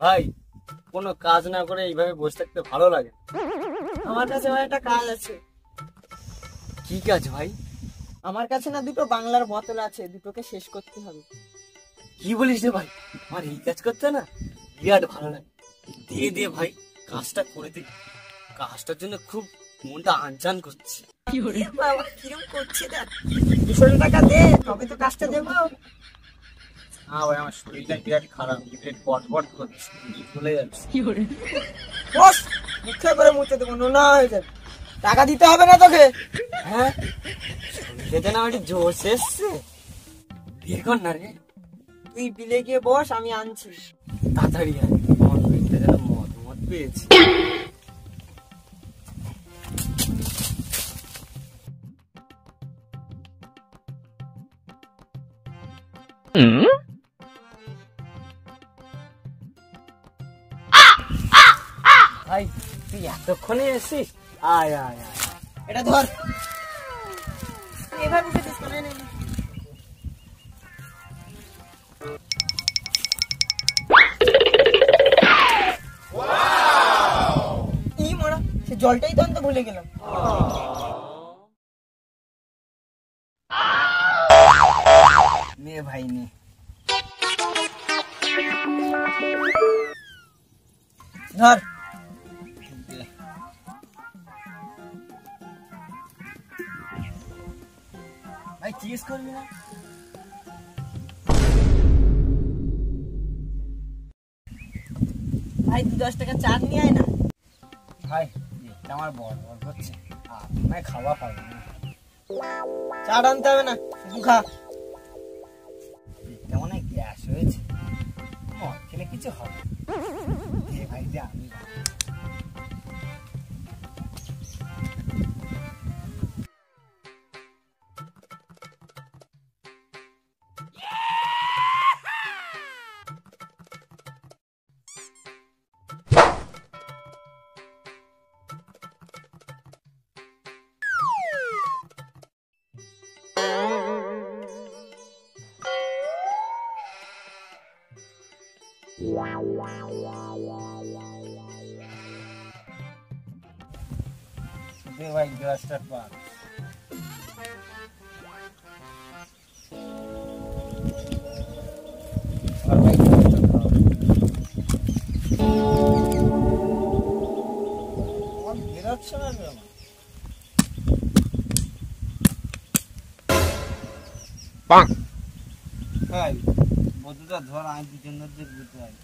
ভাই কোনো কাজ না করে এইভাবে বসে থাকতে ভালো লাগে। আমার কাছে ভাই একটা কাজ আছে। কি কাজ ভাই? আমার কাছে না দুটো বাংলার বোতল আছে, দুটোকে শেষ করতে হবে। কি বলিস রে ভাই? আমার এই কাজ করতে না বিরাট ভালো লাগে। দিয়ে দিয়ে ভাই কাজটা করে দিই। কাজটার জন্য খুব মনটা আনচান করছে। বাবা কিরম করছে দেখ, 200 টাকা দে তবে তো কাজটা দেবো। হ্যাঁ ভাই, আমার শরীরটা বিরাট খারাপ, পেট পট করছে, চলে যাচ্ছে। বস মুখে করে মুছে দেবো, নোনা হয়ে যাবে। টাকা দিতে হবে না তোকে। হ্যাঁ শরীরে না একটু জোশ এসছে। বের কর না রে। তুই বিলে গিয়ে বস, আমি আনছি। তাড়াতাড়ি আয়, আমার পেটটা যেন মদ পেয়েছে। ভাই তুই এতক্ষণে এসেছিস? আয় আয় আয়। এটা ধর, এভাবে মুছে দিস না। এই মরা, সে জলটাই তো আনতে ভুলে গেলাম। নে ভাই নে। ধর। ভাই চিজ করবি না? ভাই 10 টাকা চাট নিয়ে আয় না। ভাই এটা আমার বড় হচ্ছে, আপনার খাওয়া পাবো না। চাট আনতে হবে না, শুধু খা। কেমন গ্যাস হয়েছে, মদ খেলে কিছু হবে। ভাই যে আমি ভাই গ্লাসটা পান। বেরোচ্ছে না কেন? ভাই বন্ধুটা ধর, আমি দুজন বুঝতে পারি।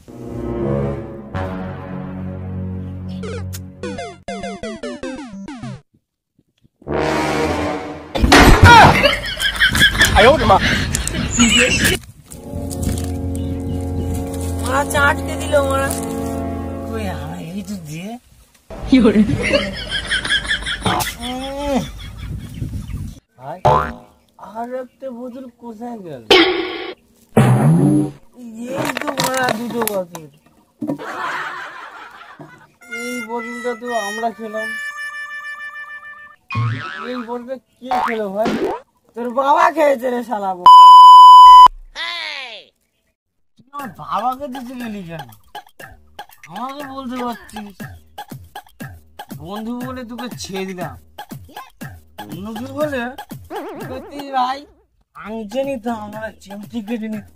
মারা চাটতে দিল মারা। কই আমার এই তো দিয়ে ভাই আর একটা বোতল কোথায় গেল? এই তো মারা দুটো বোতল। এই বোতলটা তো আমরা খেলাম। এই বোতলটা কে খেলো ভাই? তোর বাবা খেয়েছে রে শালা। আমার বাবাকে দিতে গেলি কেন? আমাকে বলতে পারছিস। বন্ধু বলে তোকে ছেড়ে দিলাম, অন্য কেউ বলে সত্যি ভাই, আংচে নিতাম, আমরা চিমটি কেটে নিতাম।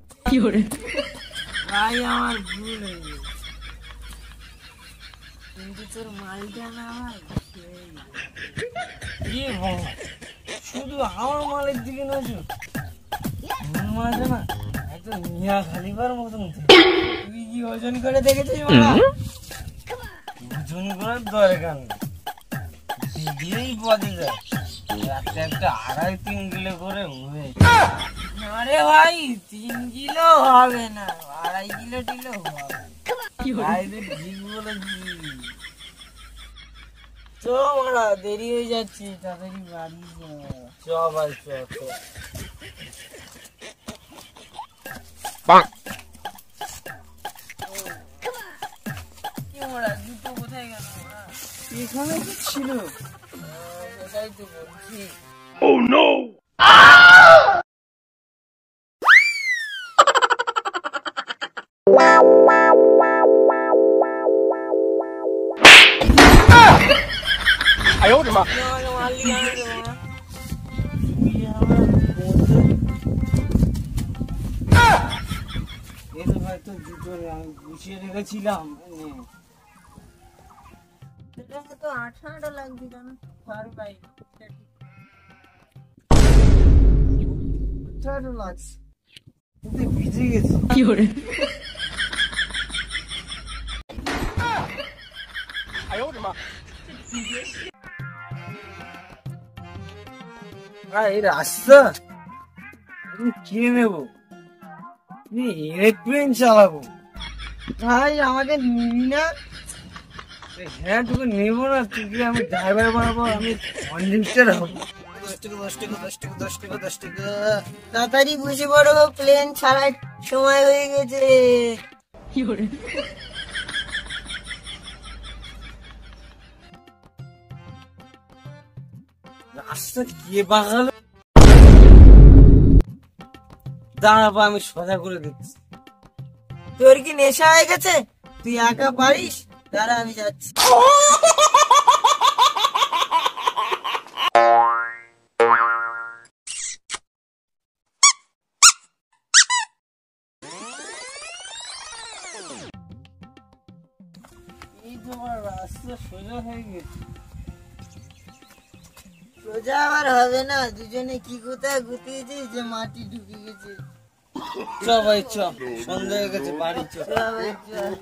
ভাই আমার ভুল হয়ে গেছে, কিন্তু তোর মালটা না ভাই কি বল, শুধু আমার মালের দিকে নজর। মাঝে না একদম মিয়া খালিবার মতন। তুই কি ওজন করে দেখেছিস মারা? ওজন করার দরকার নেই, দিদিই পদে যায়। একটা একটা 2.5-3 কিলো করে হয়ে। আরে ভাই 3 কিলো হবে না, 2.5 কিলো টিলো হবে। ভাই তুই ঠিক বলেছিস। তো মারা দেরি হয়ে যাচ্ছে, তাড়াতাড়ি বাড়ি যা। চ ভাই চ চ। কি মারা দুটো কোথায় গেল মারা? এখানে কি ছিল? সেটাই তো বলছি। Oh no! Wow, wow, wow. আমাকে মারলি কেন রে বাড়া? তুই আমার বন্ধু। এই তো ভাই তোর জুতো আমি গুছিয়ে রেখেছিলাম। নে। এটা তো আঠা আঠা লাগছে কেন? সরি ভাই। ঠান্ডা লাগছে। কিন্তু ভিজে গেছে। এই রাস্তা আমি কিনে নেবো, এরোপ্লেন চালাবো। ভাই আমাকে নিবি না? হ্যাঁ তোকে নেবো না, তুই আমি ড্রাইভার বানাবো, আমি কন্ডাক্টর হবো। 10 টাকা তাড়াতাড়ি বসে পড়ো, প্লেন ছাড়ার সময় হয়ে গেছে। রাস্তা কে বাগালো? দাঁড়াবো, আমি সোজা করে দিচ্ছি। তোর কি নেশা হয়ে গেছে? তুই একা পারিস? দাঁড়া আমি যাচ্ছি। এই তোমার রাস্তা সোজা হয়ে গেছে। সোজা আবার হবে না, দুজনে কি কোথায় গুতিয়েছি যে মাটি ঢুকে গেছে। চ ভাই চ, সন্ধ্যা হয়ে গেছে, বাড়ি চ। চল ভাই, চল।